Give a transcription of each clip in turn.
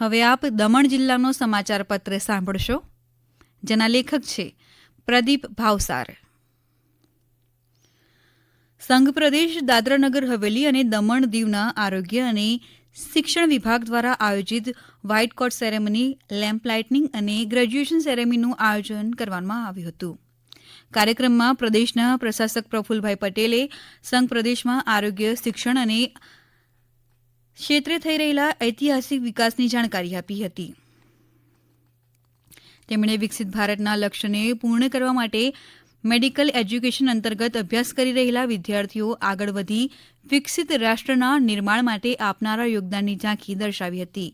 હવે આપ દમણ જિલ્લાનો સમાચાર પત્ર સાંભળશો, જેના લેખક છે પ્રદીપ ભાવસાર. સંઘ પ્રદેશ દાદરાનગર હવેલી અને દમણ દીવના આરોગ્ય અને શિક્ષણ વિભાગ દ્વારા આયોજિત વ્હાઇટ કોટ સેરેમની, લેમ્પ લાઇટનિંગ અને ગ્રેજ્યુએશન સેરેમનીનું આયોજન કરવામાં આવ્યું હતું. કાર્યક્રમમાં પ્રદેશના પ્રશાસક પ્રફુલભાઈ પટેલે સંઘ પ્રદેશમાં આરોગ્ય, શિક્ષણ અને ક્ષેત્રે થઈ રહેલા ઐતિહાસિક વિકાસની જાણકારી આપી હતી. તેમણે વિકસિત ભારતના લક્ષ્યને પૂર્ણ કરવા માટે મેડિકલ એજ્યુકેશન અંતર્ગત અભ્યાસ કરી રહેલા વિદ્યાર્થીઓ આગળ વધી વિકસિત રાષ્ટ્રના નિર્માણ માટે આપનારા યોગદાનની ઝાંખી દર્શાવી હતી.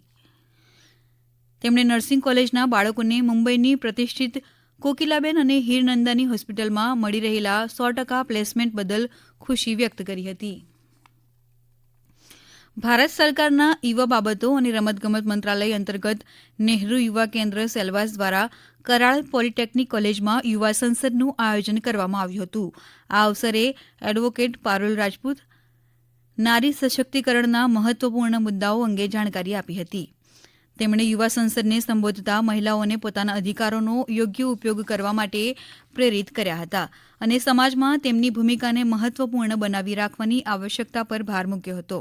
તેમણે નર્સિંગ કોલેજના બાળકોને મુંબઈની પ્રતિષ્ઠિત કોકિલાબેન અને હીરનંદાની હોસ્પિટલમાં મળી રહેલા 100% પ્લેસમેન્ટ બદલ ખુશી વ્યક્ત કરી હતી. ભારત સરકારના યુવા બાબતો અને રમતગમત મંત્રાલય અંતર્ગત નહેરુ યુવા કેન્દ્ર સેલવાસ દ્વારા કરાળ પોલિટેકનિક કોલેજમાં યુવા સંસદનું આયોજન કરવામાં આવ્યું હતું. આ અવસરે એડવોકેટ પારુલ રાજપૂત નારી સશક્તિકરણના મહત્વપૂર્ણ મુદ્દાઓ અંગે જાણકારી આપી હતી. તેમણે યુવા સંસદને સંબોધતા મહિલાઓને પોતાના અધિકારોનો યોગ્ય ઉપયોગ કરવા માટે પ્રેરિત કર્યા હતા અને સમાજમાં તેમની ભૂમિકાને મહત્વપૂર્ણ બનાવી રાખવાની આવશ્યકતા પર ભાર મૂક્યો હતો.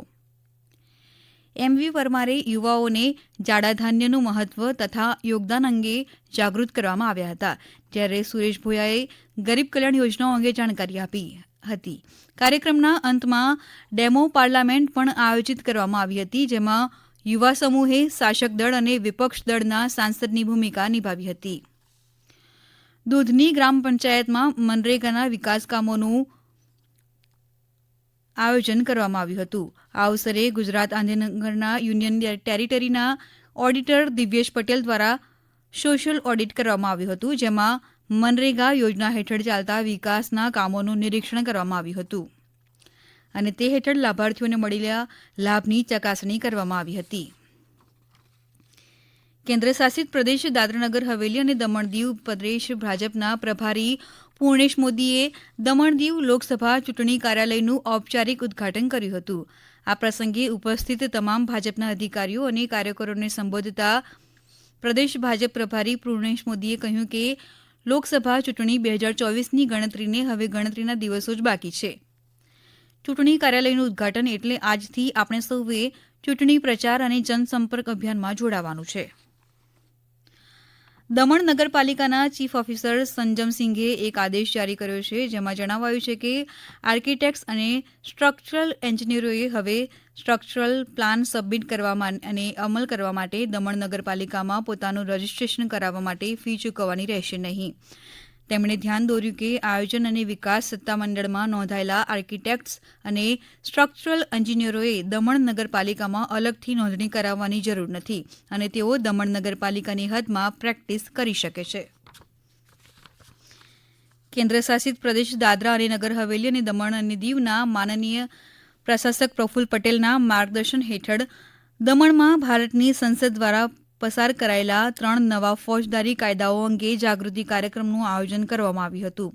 એમવી પરમારે યુવાઓને જાડા ધાન્યનું મહત્વ તથા યોગદાન અંગે જાગૃત કરવામાં આવ્યા હતા, જ્યારે સુરેશ ભોયાએ ગરીબ કલ્યાણ યોજનાઓ અંગે જાણકારી આપી હતી. કાર્યક્રમના અંતમાં ડેમો પાર્લામેન્ટ પણ આયોજિત કરવામાં આવી હતી, જેમાં યુવા સમૂહે શાસક દળ અને વિપક્ષ દળના સાંસદની ભૂમિકા નિભાવી હતી. દૂધની ગ્રામ પંચાયતમાં મનરેગાના વિકાસ કામોનું આયોજન કરવામાં આવ્યું હતું. આ અવસરે ગુજરાત ગાંધીનગરના યુનિયન ટેરિટરીના ઓડિટર દિવ્યેશ પટેલ દ્વારા સોશિયલ ઓડિટ કરવામાં આવ્યું હતું, જેમાં મનરેગા યોજના હેઠળ ચાલતા વિકાસના કામોનું નિરીક્ષણ કરવામાં આવ્યું હતું અને તે હેઠળ લાભાર્થીઓને મળેલા લાભની ચકાસણી કરવામાં આવી હતી. કેન્દ્ર શાસિત પ્રદેશ દાદરાનગર હવેલી અને દમણ દીવ પ્રદેશ ભાજપના પ્રભારી પૂર્ણેશ મોદીએ દમણ દીવ લોકસભા ચૂંટણી કાર્યાલયનું ઔપચારિક ઉદઘાટન કર્યું હતું. આ પ્રસંગે ઉપસ્થિત તમામ ભાજપના અધિકારીઓ અને કાર્યકરોને સંબોધતા પ્રદેશ ભાજપ પ્રભારી પૂર્ણેશ મોદીએ કહ્યું કે લોકસભા ચૂંટણી 2024ની ગણતરીને હવે ગણતરીના દિવસો જ બાકી છે. ચૂંટણી કાર્યાલયનું ઉદઘાટન એટલે આજથી આપણે સૌએ ચૂંટણી પ્રચાર અને જનસંપર્ક અભિયાનમાં જોડાવાનું છે. દમણ નગરપાલિકાના ચીફ ઓફિસર સંજમસિંઘે એક આદેશ જારી કર્યો છે, જેમાં જણાવાયું છે કે આર્કિટેક્ટ્સ અને સ્ટ્રક્ચરલ એન્જિનિયરોએ હવે સ્ટ્રક્ચરલ પ્લાન સબમિટ કરવા અને અમલ કરવા માટે દમણ નગરપાલિકામાં પોતાનું રજીસ્ટ્રેશન કરાવવા માટે ફી ચૂકવવાની રહેશે નહીં. તેમણે ધ્યાન દોર્યું કે આયોજન અને વિકાસ સત્તામંડળમાં નોંધાયેલા આર્કિટેક્ટ્સ અને સ્ટ્રક્ચરલ એન્જિનિયરોએ દમણ નગરપાલિકામાં અલગથી નોંધણી કરાવવાની જરૂર નથી અને તેઓ દમણ નગરપાલિકાની હદમાં પ્રેક્ટિસ કરી શકે છે. કેન્દ્ર શાસિત પ્રદેશ દાદરા અને નગર હવેલી અને દમણ અને દીવના માનનીય પ્રશાસક પ્રફુલ પટેલના માર્ગદર્શન હેઠળ દમણમાં ભારતની સંસદ દ્વારા પસાર કરાયેલા 3 નવા ફોજદારી કાયદાઓ અંગે જાગૃતિ કાર્યક્રમનું આયોજન કરવામાં આવ્યું હતું.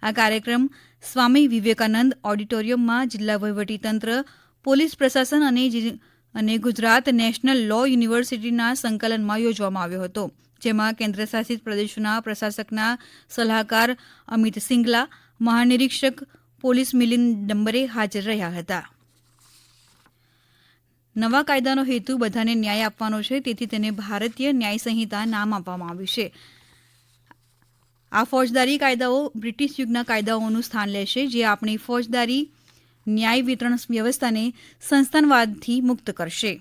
આ કાર્યક્રમ સ્વામી વિવેકાનંદ ઓડિટોરિયમમાં જિલ્લા વહીવટીતંત્ર, પોલીસ પ્રશાસન અને ગુજરાત નેશનલ લો યુનિવર્સિટીના સંકલનમાં યોજવામાં આવ્યો હતો, જેમાં કેન્દ્ર શાસિત પ્રદેશોના પ્રશાસકના સલાહકાર અમિત સિંગલા, મહાનિરીક્ષક પોલીસ મિલિંદ ડંબરે હાજર રહ્યા હતા. નવા કાયદાનો હેતુ બધાને ન્યાય આપવાનો છે, તેથી તેને ભારતીય ન્યાય સંહિતા નામ આપવામાં આવ્યું છે. આ ફોજદારી કાયદાઓ બ્રિટિશ યુગના કાયદાઓનું સ્થાન લેશે, જે આપણી ફોજદારી ન્યાય વિતરણ વ્યવસ્થાને સંસ્થાનવાદથી મુક્ત કરશે.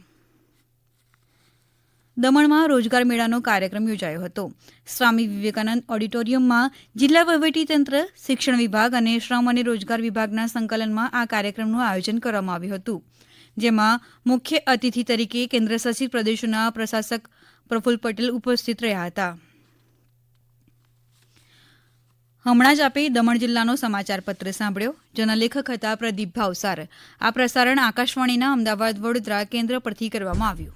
દમણમાં રોજગાર મેળાનો કાર્યક્રમ યોજાયો હતો. સ્વામી વિવેકાનંદ ઓડિટોરિયમમાં જિલ્લા વહીવટીતંત્ર, શિક્ષણ વિભાગ અને શ્રમ અને રોજગાર વિભાગના સંકલનમાં આ કાર્યક્રમનું આયોજન કરવામાં આવ્યું હતું, જેમાં મુખ્ય અતિથિ તરીકે કેન્દ્ર શાસિત પ્રદેશોના પ્રશાસક પ્રફુલ પટેલ ઉપસ્થિત રહ્યા હતા. હમણાં જ આપે દમણ જિલ્લાનો સમાચાર પત્ર સાંભળ્યો, જેના લેખક હતા પ્રદીપ ભાવસાર. આ પ્રસારણ આકાશવાણીના અમદાવાદ વડોદરા કેન્દ્ર પરથી કરવામાં આવ્યું.